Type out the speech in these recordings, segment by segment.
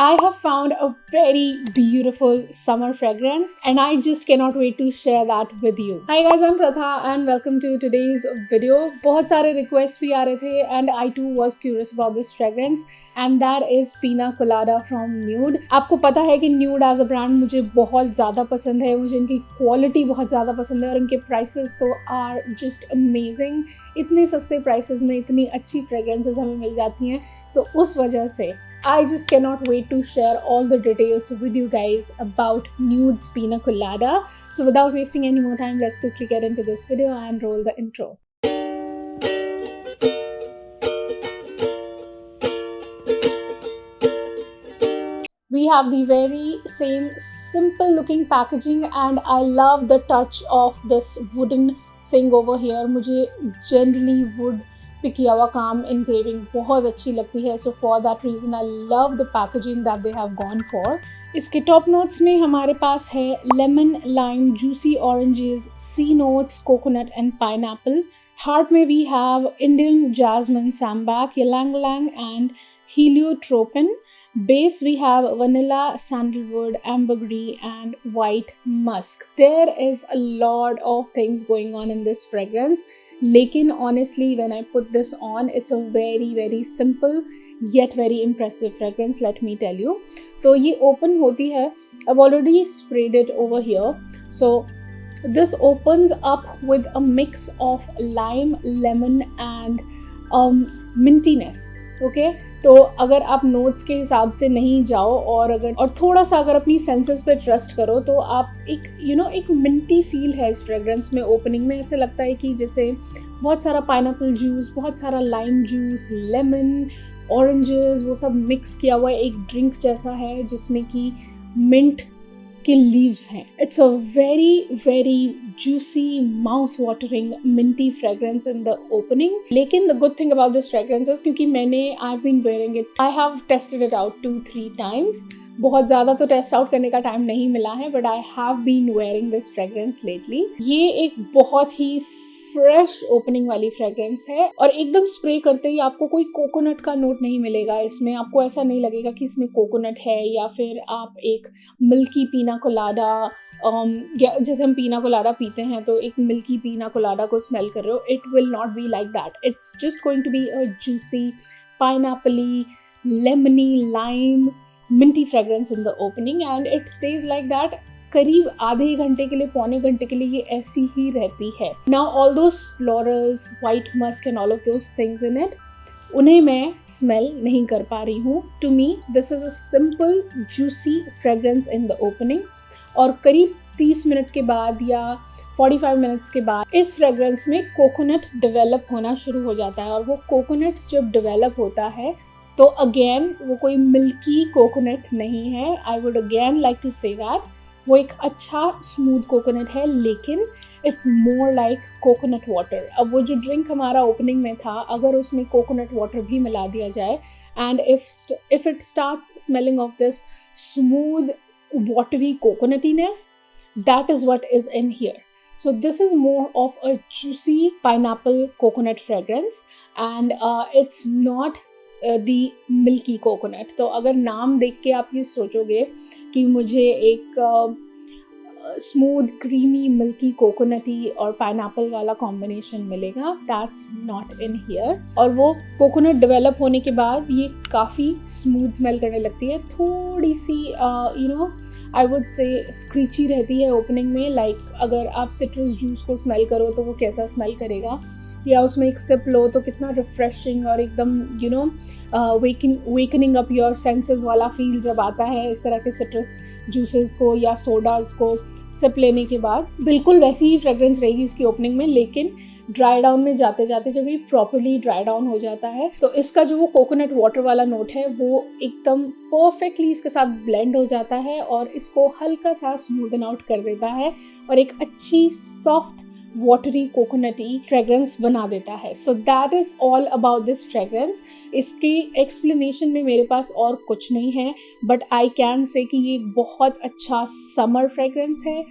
I have found a very beautiful summer fragrance and I just cannot wait to share that with you. Hi guys, I'm Pratha and welcome to today's video. बहुत सारे requests भी आ रहे थे and I too was curious about this fragrance and that is Pina Colada from Nude. आपको पता है कि Nude as a brand मुझे बहुत ज़्यादा पसंद है, मुझे इनकी क्वालिटी बहुत ज़्यादा पसंद है और इनके prices तो are just amazing. इतने सस्ते prices में इतनी अच्छी fragrances हमें मिल जाती हैं, तो उस वजह से I just cannot wait to share all the details with you guys about Nude's Pina Colada. So without wasting any more time, let's quickly get into this video and roll the intro. We have the very same simple looking packaging and I love the touch of this wooden thing over here. मुझे generally wood पे किया हुआ काम engraving बहुत अच्छी लगती है, so for that reason I love the packaging that they have gone for. इसके टॉप नोट्स में हमारे पास है lemon, lime, juicy oranges, sea notes, coconut and pineapple. Heart में we have Indian jasmine, sambac, ylang ylang and heliotropin. Base we have vanilla, sandalwood, ambergris and white musk. There is a lot of things going on in this fragrance. लेकिन honestly when I put this on, it's a very simple yet very impressive fragrance, let me tell you. तो ये open होती है. I've already sprayed it over here. So this opens up with a mix of lime, lemon and mintiness. Okay तो अगर आप notes के हिसाब से नहीं जाओ और थोड़ा सा अगर अपनी सेंसेस पे ट्रस्ट करो तो आप एक मिंटी फील है इस फ्रेग्रेंस में. ओपनिंग में ऐसे लगता है कि जैसे बहुत सारा पाइनएप्पल जूस, बहुत सारा लाइम जूस, लेमन, ऑरेंजेस, वो सब मिक्स किया हुआ एक ड्रिंक जैसा है जिसमें कि मिंट के लीव्स हैं. It's a very juicy, mouth-watering, minty fragrance in the opening. लेकिन the good thing about this fragrance is क्योंकि I've been wearing it, I have tested it out 2-3 times. बहुत ज़्यादा तो टेस्ट आउट करने का time नहीं मिला है, but I have been wearing this fragrance lately. ये एक बहुत ही फ्रेश ओपनिंग वाली फ्रेग्रेंस है और एकदम स्प्रे करते ही आपको कोई कोकोनट का नोट नहीं मिलेगा इसमें. आपको ऐसा नहीं लगेगा कि इसमें कोकोनट है या फिर आप एक मिल्की पीना कोलाडा, जैसे हम पीना कोलाडा पीते हैं तो एक मिल्की पीना कोलाडा को स्मेल कर रहे हो. It will not be like that. It's just going to be a juicy, pineappley, lemony, lime, minty fragrance in the opening and it stays like that. करीब आधे घंटे के लिए, पौने घंटे के लिए ये ऐसी ही रहती है. Now all those florals, white musk and all of those things in it, उन्हें मैं स्मेल नहीं कर पा रही हूँ. To me this is a simple juicy fragrance in the opening. और करीब 30 मिनट के बाद या 45 मिनट्स के बाद इस फ्रेग्रेंस में कोकोनट डेवलप होना शुरू हो जाता है और वो कोकोनट जब डेवलप होता है तो अगेन वो कोई मिल्की कोकोनट नहीं है. I would again like to say that वो एक अच्छा स्मूथ कोकोनट है, लेकिन it's more like coconut water. अब वो जो ड्रिंक हमारा ओपनिंग में था, अगर उसमें कोकोनट वाटर भी मिला दिया जाए and if it starts smelling of this smooth watery coconutiness, that is what is in here. So this is more of a juicy pineapple coconut fragrance and it's not the milky coconut. तो अगर नाम देख के आप ये सोचोगे कि मुझे एक स्मूथ, क्रीमी, मिल्की, कोकोनटी और पाइनएप्पल वाला कॉम्बिनेशन मिलेगा, दैट्स नॉट इन हियर. और वो कोकोनट डेवलप होने के बाद ये काफ़ी स्मूथ स्मेल करने लगती है. थोड़ी सी आई वुड से स्क्रीची रहती है ओपनिंग में. लाइक अगर आप सिट्रस जूस को स्मेल करो तो वो कैसा स्मेल करेगा, या उसमें एक सिप लो तो कितना रिफ्रेशिंग और एकदम वेकनिंग अप योर सेंसेस वाला फील जब आता है इस तरह के सिट्रस जूसेस को या सोडाज को सिप लेने के बाद. बिल्कुल वैसी ही फ्रेग्रेंस रहेगी इसकी ओपनिंग में, लेकिन ड्राई डाउन में जाते जाते जब ये प्रॉपर्ली ड्राई डाउन हो जाता है तो इसका जो वो कोकोनट वाटर वाला नोट है वो एकदम परफेक्टली इसके साथ ब्लेंड हो जाता है और इसको हल्का सा स्मूदन आउट कर देता है और एक अच्छी सॉफ्ट वाटरी कोकोनटी फ्रेग्रेंस बना देता है. So that is all about this fragrance. इसकी एक्सप्लेनेशन में मेरे पास और कुछ नहीं है, बट आई कैन से कि ये बहुत अच्छा समर फ्रेग्रेंस है,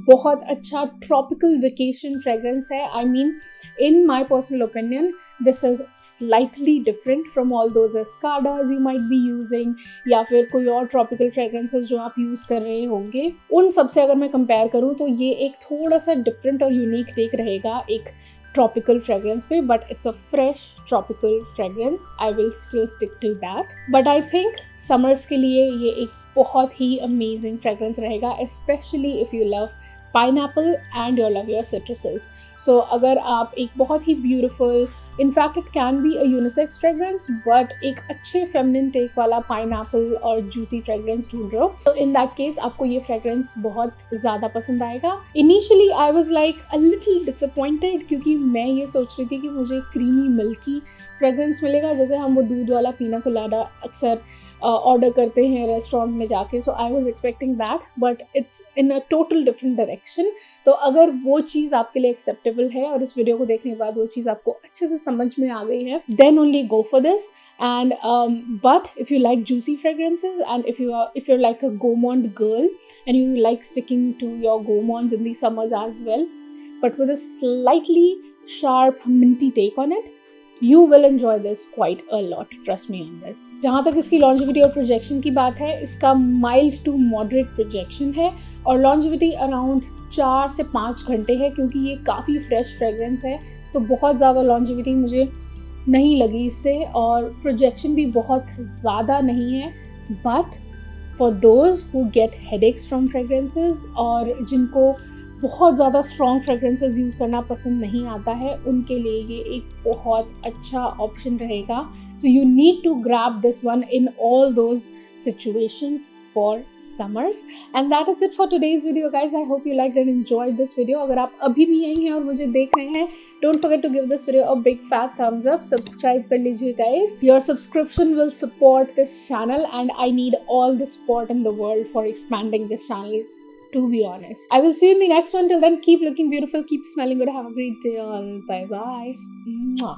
बहुत अच्छा ट्रॉपिकल वेकेशन फ्रेग्रेंस है. I mean in my personal opinion this is slightly different from all those Escadas you might be using, या फिर कोई और ट्रॉपिकल फ्रेगरेंसेस जो आप यूज़ कर रहे होंगे। उन सब से अगर मैं कंपेयर करूँ तो ये एक थोड़ा सा डिफरेंट और यूनिक टेक रहेगा एक ट्रॉपिकल फ्रेग्रेंस पे, but it's a fresh tropical fragrance. I will still stick to that, but I think summers के लिए ये एक बहुत ही अमेजिंग फ्रेग्रेंस रहेगा, specially if you love pineapple and you love your citruses. So अगर आप एक बहुत ही beautiful, in fact it can be a unisex fragrance, but एक अच्छे फेमिनिन टेक वाला पाइनएप्पल और जूसी फ्रेग्रेंस ढूंढ रहे हो, तो इन दैट केस आपको ये फ्रेग्रेंस बहुत ज़्यादा पसंद आएगा। Initially I was like a little disappointed, क्योंकि मैं ये सोच रही थी कि मुझे क्रीमी मिल्की फ्रेग्रेंस मिलेगा, जैसे हम वो दूध वाला पीना कोलाडा अक्सर ऑर्डर करते हैं रेस्टोरेंट्स में जाके। So I was expecting that, but it's in a total different direction. तो अगर वो चीज़ आपके लिए एक्सेप्टेबल है और इस वीडियो को देखने के बाद वो चीज़ आपको अच्छे से समझ में आ गई है, then only go for this. And but if you like juicy fragrances, and if you're like a gourmand girl and you like sticking to your gourmands in the summers as well, but with a slightly sharp minty take on it, you will enjoy this quite a lot, trust me on this. जहाँ तक इसकी longevity और projection की बात है, इसका mild to moderate projection है और longevity around 4 से 5 घंटे है, क्योंकि ये काफ़ी fresh fragrance है तो बहुत ज़्यादा longevity मुझे नहीं लगी इससे, और प्रोजेक्शन भी बहुत ज़्यादा नहीं है। But for those who get headaches from fragrances और जिनको बहुत ज़्यादा स्ट्रॉन्ग फ्रेग्रेंसेस यूज़ करना पसंद नहीं आता है, उनके लिए ये एक बहुत अच्छा ऑप्शन रहेगा। So you need to grab this one in all those situations for summers. And that is it for today's video, guys. I hope you liked and enjoyed this video. अगर आप अभी भी यहीं हैं और मुझे देख रहे हैं, don't forget to give this video a big fat thumbs up. Subscribe कर लीजिए, guys. Your subscription will support this channel, and I need all the support in the world for expanding this channel, to be honest. I will see you in the next one. Till then, keep looking beautiful, keep smelling good. Have a great day all. Bye bye. Mwah.